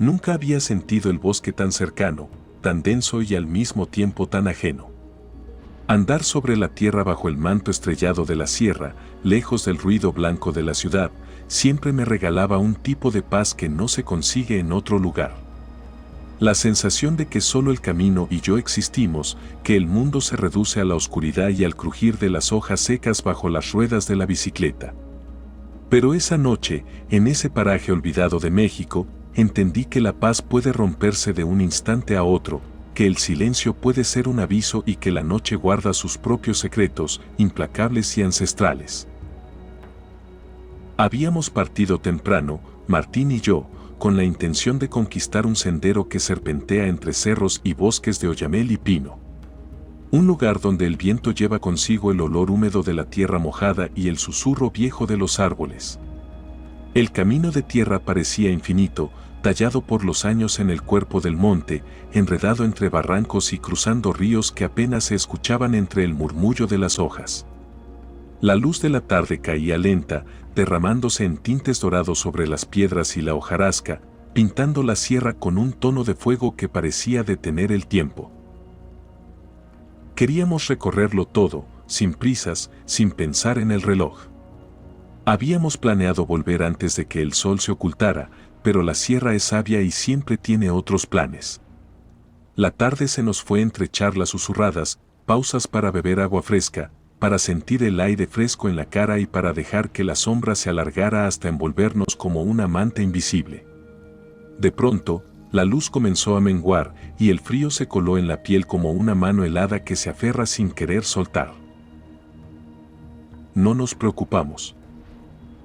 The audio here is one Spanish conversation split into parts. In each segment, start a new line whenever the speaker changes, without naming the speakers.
Nunca había sentido el bosque tan cercano, tan denso y al mismo tiempo tan ajeno. Andar sobre la tierra bajo el manto estrellado de la sierra, lejos del ruido blanco de la ciudad, siempre me regalaba un tipo de paz que no se consigue en otro lugar. La sensación de que solo el camino y yo existimos, que el mundo se reduce a la oscuridad y al crujir de las hojas secas bajo las ruedas de la bicicleta. Pero esa noche, en ese paraje olvidado de México, entendí que la paz puede romperse de un instante a otro, que el silencio puede ser un aviso y que la noche guarda sus propios secretos, implacables y ancestrales. Habíamos partido temprano, Martín y yo, con la intención de conquistar un sendero que serpentea entre cerros y bosques de oyamel y pino. Un lugar donde el viento lleva consigo el olor húmedo de la tierra mojada y el susurro viejo de los árboles. El camino de tierra parecía infinito, tallado por los años en el cuerpo del monte, enredado entre barrancos y cruzando ríos que apenas se escuchaban entre el murmullo de las hojas. La luz de la tarde caía lenta, derramándose en tintes dorados sobre las piedras y la hojarasca, pintando la sierra con un tono de fuego que parecía detener el tiempo. Queríamos recorrerlo todo, sin prisas, sin pensar en el reloj. Habíamos planeado volver antes de que el sol se ocultara, pero la sierra es sabia y siempre tiene otros planes. La tarde se nos fue entre charlas susurradas, pausas para beber agua fresca, para sentir el aire fresco en la cara y para dejar que la sombra se alargara hasta envolvernos como una manta invisible. De pronto, la luz comenzó a menguar y el frío se coló en la piel como una mano helada que se aferra sin querer soltar. No nos preocupamos.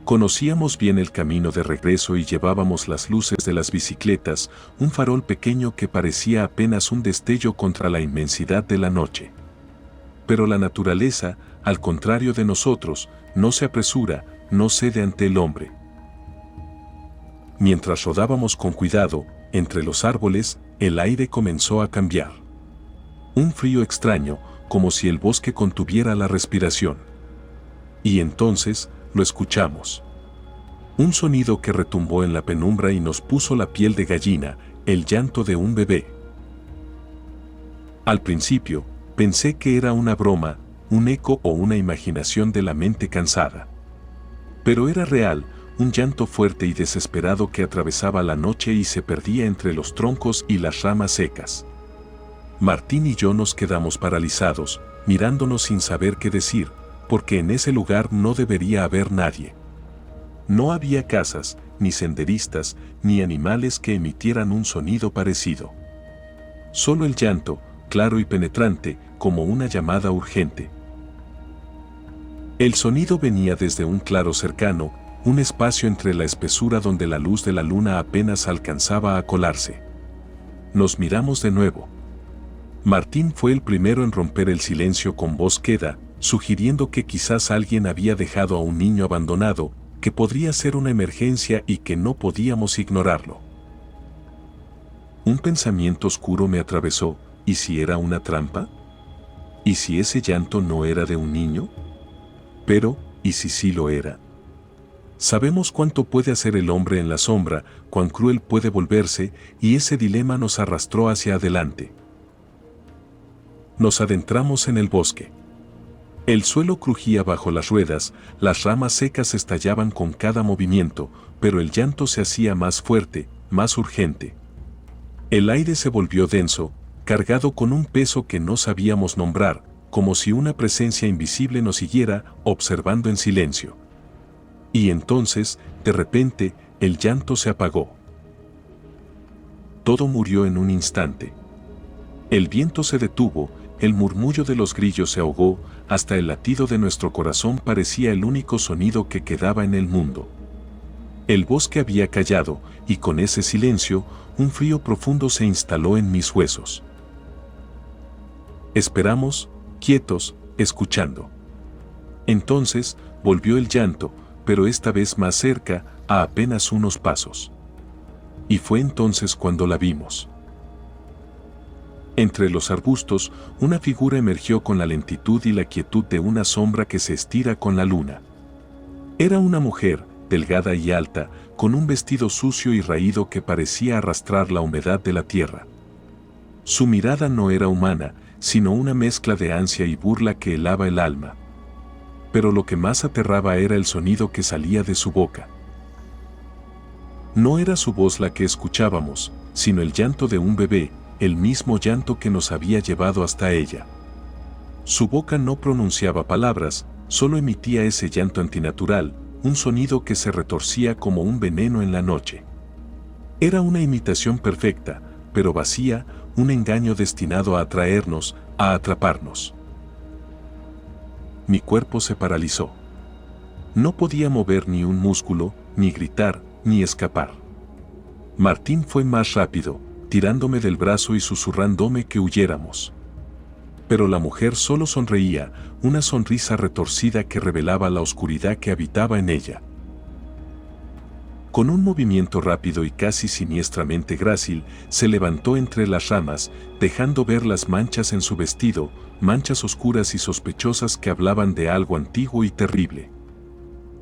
Conocíamos bien el camino de regreso y llevábamos las luces de las bicicletas, un farol pequeño que parecía apenas un destello contra la inmensidad de la noche. Pero la naturaleza, al contrario de nosotros, no se apresura, no cede ante el hombre. Mientras rodábamos con cuidado, entre los árboles, el aire comenzó a cambiar. Un frío extraño, como si el bosque contuviera la respiración. Y entonces, lo escuchamos. Un sonido que retumbó en la penumbra y nos puso la piel de gallina, el llanto de un bebé. Al principio, pensé que era una broma, un eco o una imaginación de la mente cansada. Pero era real, un llanto fuerte y desesperado que atravesaba la noche y se perdía entre los troncos y las ramas secas. Martín y yo nos quedamos paralizados, mirándonos sin saber qué decir, porque en ese lugar no debería haber nadie. No había casas, ni senderistas, ni animales que emitieran un sonido parecido. Solo el llanto, claro y penetrante, como una llamada urgente. El sonido venía desde un claro cercano, un espacio entre la espesura donde la luz de la luna apenas alcanzaba a colarse. Nos miramos de nuevo. Martín fue el primero en romper el silencio con voz queda, sugiriendo que quizás alguien había dejado a un niño abandonado, que podría ser una emergencia y que no podíamos ignorarlo. Un pensamiento oscuro me atravesó, ¿y si era una trampa? ¿Y si ese llanto no era de un niño? Pero, ¿y si sí lo era? Sabemos cuánto puede hacer el hombre en la sombra, cuán cruel puede volverse, y ese dilema nos arrastró hacia adelante. Nos adentramos en el bosque. El suelo crujía bajo las ruedas, las ramas secas estallaban con cada movimiento, pero el llanto se hacía más fuerte, más urgente. El aire se volvió denso, cargado con un peso que no sabíamos nombrar, como si una presencia invisible nos siguiera, observando en silencio. Y entonces, de repente, el llanto se apagó. Todo murió en un instante. El viento se detuvo, el murmullo de los grillos se ahogó, hasta el latido de nuestro corazón parecía el único sonido que quedaba en el mundo. El bosque había callado, y con ese silencio, un frío profundo se instaló en mis huesos. Esperamos, quietos, escuchando. Entonces, volvió el llanto, pero esta vez más cerca, a apenas unos pasos. Y fue entonces cuando la vimos. Entre los arbustos, una figura emergió con la lentitud y la quietud de una sombra que se estira con la luna. Era una mujer, delgada y alta, con un vestido sucio y raído que parecía arrastrar la humedad de la tierra. Su mirada no era humana, sino una mezcla de ansia y burla que helaba el alma. Pero lo que más aterraba era el sonido que salía de su boca. No era su voz la que escuchábamos, sino el llanto de un bebé, el mismo llanto que nos había llevado hasta ella. Su boca no pronunciaba palabras, solo emitía ese llanto antinatural, un sonido que se retorcía como un veneno en la noche. Era una imitación perfecta, pero vacía, un engaño destinado a atraernos, a atraparnos. Mi cuerpo se paralizó. No podía mover ni un músculo, ni gritar, ni escapar. Martín fue más rápido, tirándome del brazo y susurrándome que huyéramos. Pero la mujer solo sonreía, una sonrisa retorcida que revelaba la oscuridad que habitaba en ella. Con un movimiento rápido y casi siniestramente grácil, se levantó entre las ramas, dejando ver las manchas en su vestido, manchas oscuras y sospechosas que hablaban de algo antiguo y terrible.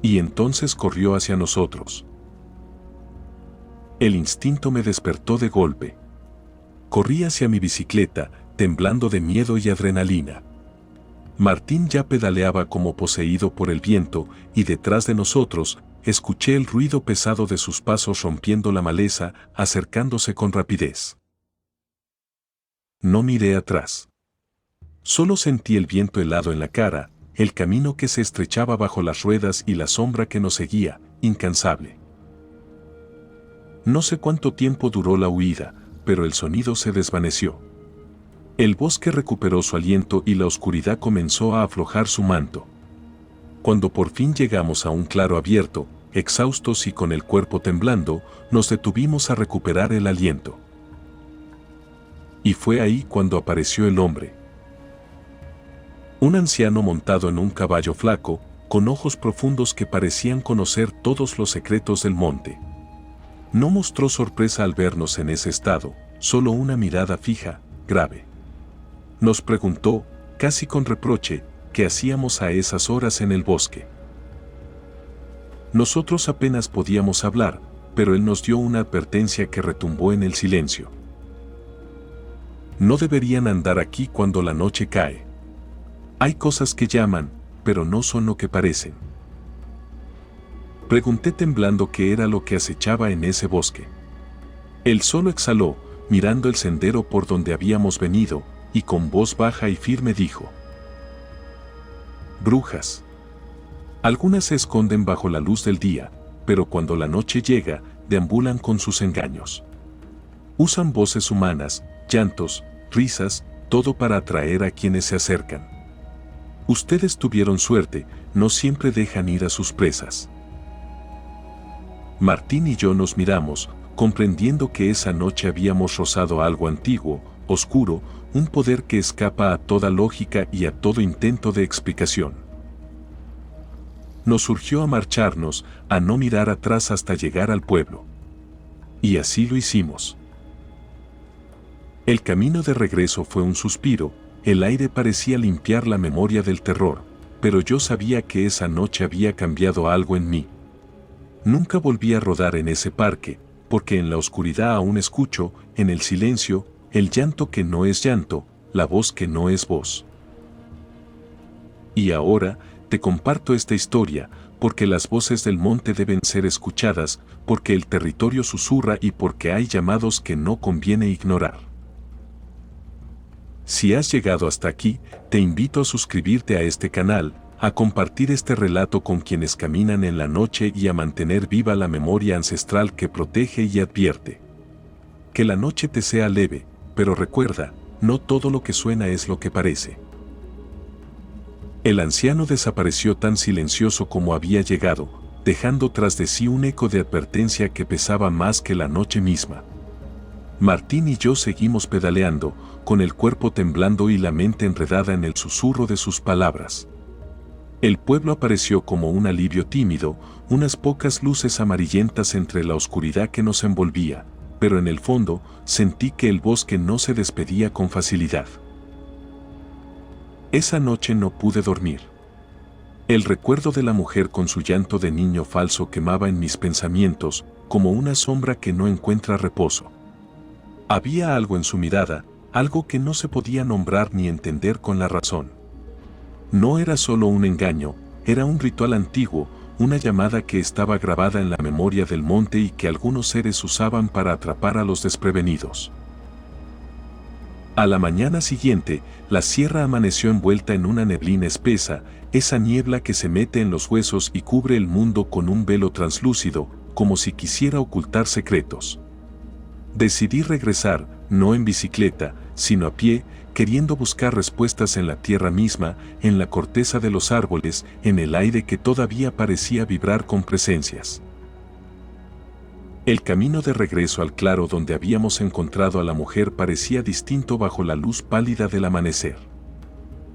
Y entonces corrió hacia nosotros. El instinto me despertó de golpe. Corrí hacia mi bicicleta, temblando de miedo y adrenalina. Martín ya pedaleaba como poseído por el viento, y detrás de nosotros, escuché el ruido pesado de sus pasos rompiendo la maleza, acercándose con rapidez. No miré atrás. Solo sentí el viento helado en la cara, el camino que se estrechaba bajo las ruedas y la sombra que nos seguía, incansable. No sé cuánto tiempo duró la huida, pero el sonido se desvaneció. El bosque recuperó su aliento y la oscuridad comenzó a aflojar su manto. Cuando por fin llegamos a un claro abierto, exhaustos y con el cuerpo temblando, nos detuvimos a recuperar el aliento. Y fue ahí cuando apareció el hombre. Un anciano montado en un caballo flaco, con ojos profundos que parecían conocer todos los secretos del monte. No mostró sorpresa al vernos en ese estado, solo una mirada fija, grave. Nos preguntó, casi con reproche, qué hacíamos a esas horas en el bosque. Nosotros apenas podíamos hablar, pero él nos dio una advertencia que retumbó en el silencio. No deberían andar aquí cuando la noche cae. Hay cosas que llaman, pero no son lo que parecen. Pregunté temblando qué era lo que acechaba en ese bosque. Él solo exhaló, mirando el sendero por donde habíamos venido, y con voz baja y firme dijo: brujas. Algunas se esconden bajo la luz del día, pero cuando la noche llega, deambulan con sus engaños. Usan voces humanas, llantos, risas, todo para atraer a quienes se acercan. Ustedes tuvieron suerte, no siempre dejan ir a sus presas. Martín y yo nos miramos, comprendiendo que esa noche habíamos rozado algo antiguo, oscuro, un poder que escapa a toda lógica y a todo intento de explicación. Nos surgió a marcharnos, a no mirar atrás hasta llegar al pueblo. Y así lo hicimos. El camino de regreso fue un suspiro, el aire parecía limpiar la memoria del terror, pero yo sabía que esa noche había cambiado algo en mí. Nunca volví a rodar en ese parque, porque en la oscuridad aún escucho, en el silencio, el llanto que no es llanto, la voz que no es voz. Y ahora, te comparto esta historia, porque las voces del monte deben ser escuchadas, porque el territorio susurra y porque hay llamados que no conviene ignorar. Si has llegado hasta aquí, te invito a suscribirte a este canal, a compartir este relato con quienes caminan en la noche y a mantener viva la memoria ancestral que protege y advierte. Que la noche te sea leve, pero recuerda, no todo lo que suena es lo que parece. El anciano desapareció tan silencioso como había llegado, dejando tras de sí un eco de advertencia que pesaba más que la noche misma. Martín y yo seguimos pedaleando, con el cuerpo temblando y la mente enredada en el susurro de sus palabras. El pueblo apareció como un alivio tímido, unas pocas luces amarillentas entre la oscuridad que nos envolvía, pero en el fondo sentí que el bosque no se despedía con facilidad. Esa noche no pude dormir. El recuerdo de la mujer con su llanto de niño falso quemaba en mis pensamientos, como una sombra que no encuentra reposo. Había algo en su mirada, algo que no se podía nombrar ni entender con la razón. No era solo un engaño, era un ritual antiguo, una llamada que estaba grabada en la memoria del monte y que algunos seres usaban para atrapar a los desprevenidos. A la mañana siguiente, la sierra amaneció envuelta en una neblina espesa, esa niebla que se mete en los huesos y cubre el mundo con un velo translúcido, como si quisiera ocultar secretos. Decidí regresar, no en bicicleta, sino a pie, queriendo buscar respuestas en la tierra misma, en la corteza de los árboles, en el aire que todavía parecía vibrar con presencias. El camino de regreso al claro donde habíamos encontrado a la mujer parecía distinto bajo la luz pálida del amanecer.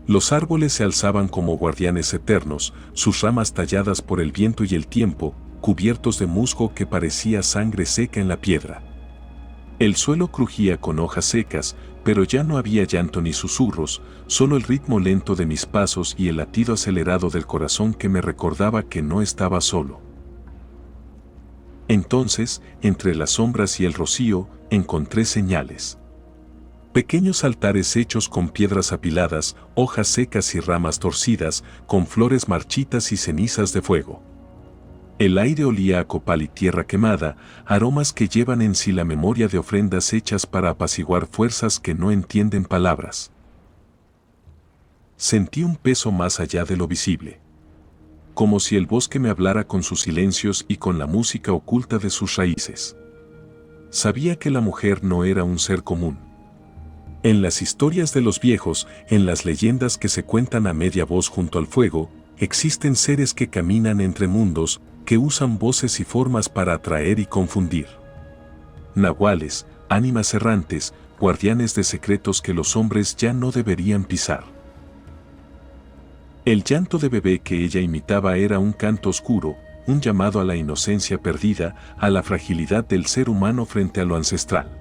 Los árboles se alzaban como guardianes eternos, sus ramas talladas por el viento y el tiempo, cubiertos de musgo que parecía sangre seca en la piedra. El suelo crujía con hojas secas, pero ya no había llanto ni susurros, solo el ritmo lento de mis pasos y el latido acelerado del corazón que me recordaba que no estaba solo. Entonces, entre las sombras y el rocío, encontré señales. Pequeños altares hechos con piedras apiladas, hojas secas y ramas torcidas, con flores marchitas y cenizas de fuego. El aire olía a copal y tierra quemada, aromas que llevan en sí la memoria de ofrendas hechas para apaciguar fuerzas que no entienden palabras. Sentí un peso más allá de lo visible. Como si el bosque me hablara con sus silencios y con la música oculta de sus raíces. Sabía que la mujer no era un ser común. En las historias de los viejos, en las leyendas que se cuentan a media voz junto al fuego, existen seres que caminan entre mundos, que usan voces y formas para atraer y confundir. Nahuales, ánimas errantes, guardianes de secretos que los hombres ya no deberían pisar. El llanto de bebé que ella imitaba era un canto oscuro, un llamado a la inocencia perdida, a la fragilidad del ser humano frente a lo ancestral.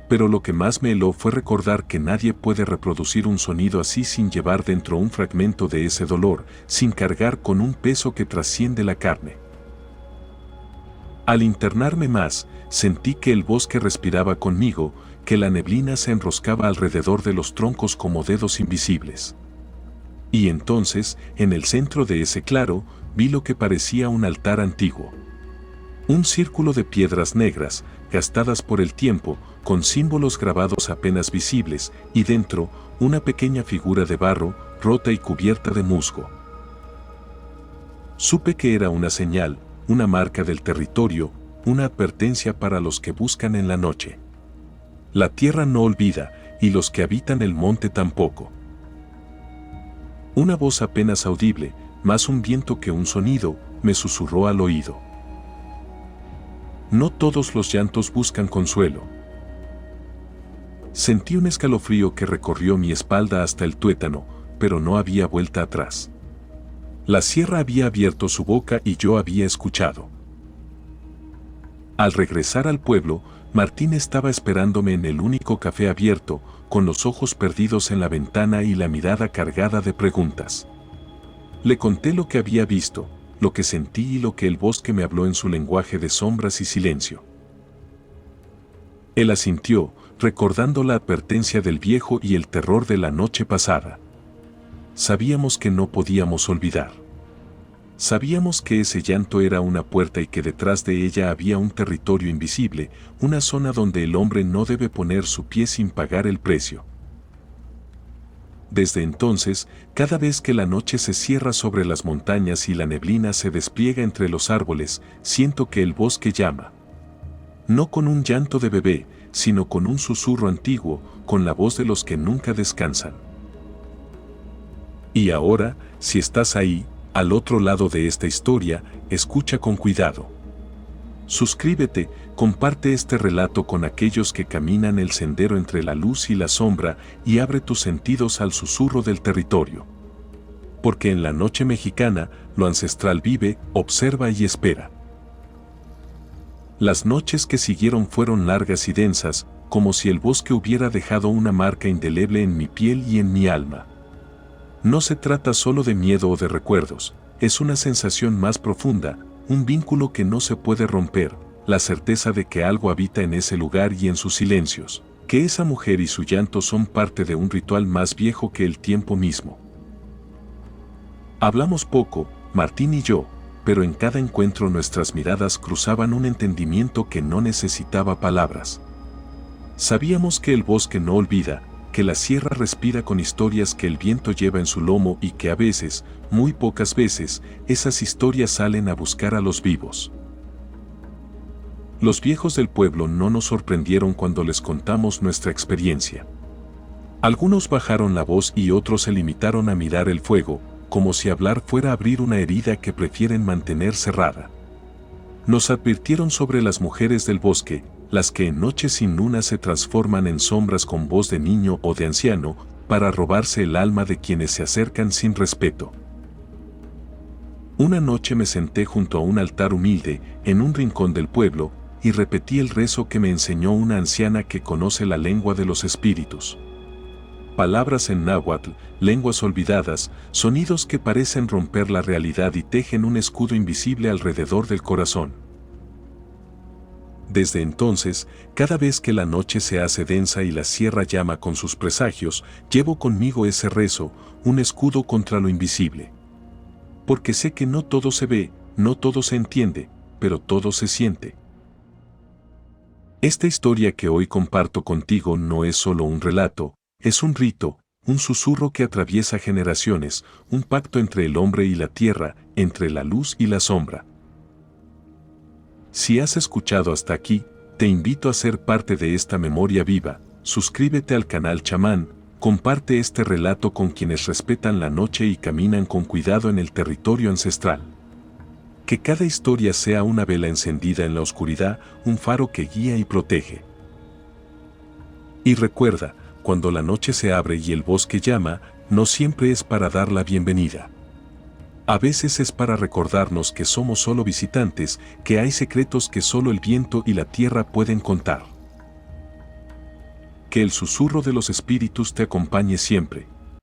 Pero lo que más me heló fue recordar que nadie puede reproducir un sonido así sin llevar dentro un fragmento de ese dolor, sin cargar con un peso que trasciende la carne. Al internarme más, sentí que el bosque respiraba conmigo, que la neblina se enroscaba alrededor de los troncos como dedos invisibles. Y entonces, en el centro de ese claro, vi lo que parecía un altar antiguo. Un círculo de piedras negras, gastadas por el tiempo, con símbolos grabados apenas visibles, y dentro, una pequeña figura de barro, rota y cubierta de musgo. Supe que era una señal, una marca del territorio, una advertencia para los que buscan en la noche. La tierra no olvida, y los que habitan el monte tampoco. Una voz apenas audible, más un viento que un sonido, me susurró al oído. No todos los llantos buscan consuelo. Sentí un escalofrío que recorrió mi espalda hasta el tuétano, pero no había vuelta atrás. La sierra había abierto su boca y yo había escuchado. Al regresar al pueblo, Martín estaba esperándome en el único café abierto, con los ojos perdidos en la ventana y la mirada cargada de preguntas. Le conté lo que había visto, lo que sentí y lo que el bosque me habló en su lenguaje de sombras y silencio. Él asintió, recordando la advertencia del viejo y el terror de la noche pasada. Sabíamos que no podíamos olvidar. Sabíamos que ese llanto era una puerta y que detrás de ella había un territorio invisible, una zona donde el hombre no debe poner su pie sin pagar el precio. Desde entonces, cada vez que la noche se cierra sobre las montañas y la neblina se despliega entre los árboles, siento que el bosque llama. No con un llanto de bebé, sino con un susurro antiguo, con la voz de los que nunca descansan. Y ahora, si estás ahí, al otro lado de esta historia, escucha con cuidado. Suscríbete, comparte este relato con aquellos que caminan el sendero entre la luz y la sombra y abre tus sentidos al susurro del territorio. Porque en la noche mexicana, lo ancestral vive, observa y espera. Las noches que siguieron fueron largas y densas, como si el bosque hubiera dejado una marca indeleble en mi piel y en mi alma. No se trata solo de miedo o de recuerdos, es una sensación más profunda, un vínculo que no se puede romper, la certeza de que algo habita en ese lugar y en sus silencios, que esa mujer y su llanto son parte de un ritual más viejo que el tiempo mismo. Hablamos poco, Martín y yo, pero en cada encuentro nuestras miradas cruzaban un entendimiento que no necesitaba palabras. Sabíamos que el bosque no olvida, que la sierra respira con historias que el viento lleva en su lomo y que a veces, muy pocas veces, esas historias salen a buscar a los vivos. Los viejos del pueblo no nos sorprendieron cuando les contamos nuestra experiencia. Algunos bajaron la voz y otros se limitaron a mirar el fuego, como si hablar fuera abrir una herida que prefieren mantener cerrada. Nos advirtieron sobre las mujeres del bosque, las que en noches sin luna se transforman en sombras con voz de niño o de anciano, para robarse el alma de quienes se acercan sin respeto. Una noche me senté junto a un altar humilde, en un rincón del pueblo, y repetí el rezo que me enseñó una anciana que conoce la lengua de los espíritus. Palabras en náhuatl, lenguas olvidadas, sonidos que parecen romper la realidad y tejen un escudo invisible alrededor del corazón. Desde entonces, cada vez que la noche se hace densa y la sierra llama con sus presagios, llevo conmigo ese rezo, un escudo contra lo invisible. Porque sé que no todo se ve, no todo se entiende, pero todo se siente. Esta historia que hoy comparto contigo no es solo un relato, es un rito, un susurro que atraviesa generaciones, un pacto entre el hombre y la tierra, entre la luz y la sombra. Si has escuchado hasta aquí, te invito a ser parte de esta memoria viva, suscríbete al canal Chamán, comparte este relato con quienes respetan la noche y caminan con cuidado en el territorio ancestral. Que cada historia sea una vela encendida en la oscuridad, un faro que guía y protege. Y recuerda, cuando la noche se abre y el bosque llama, no siempre es para dar la bienvenida. A veces es para recordarnos que somos solo visitantes, que hay secretos que solo el viento y la tierra pueden contar. Que el susurro de los espíritus te acompañe siempre.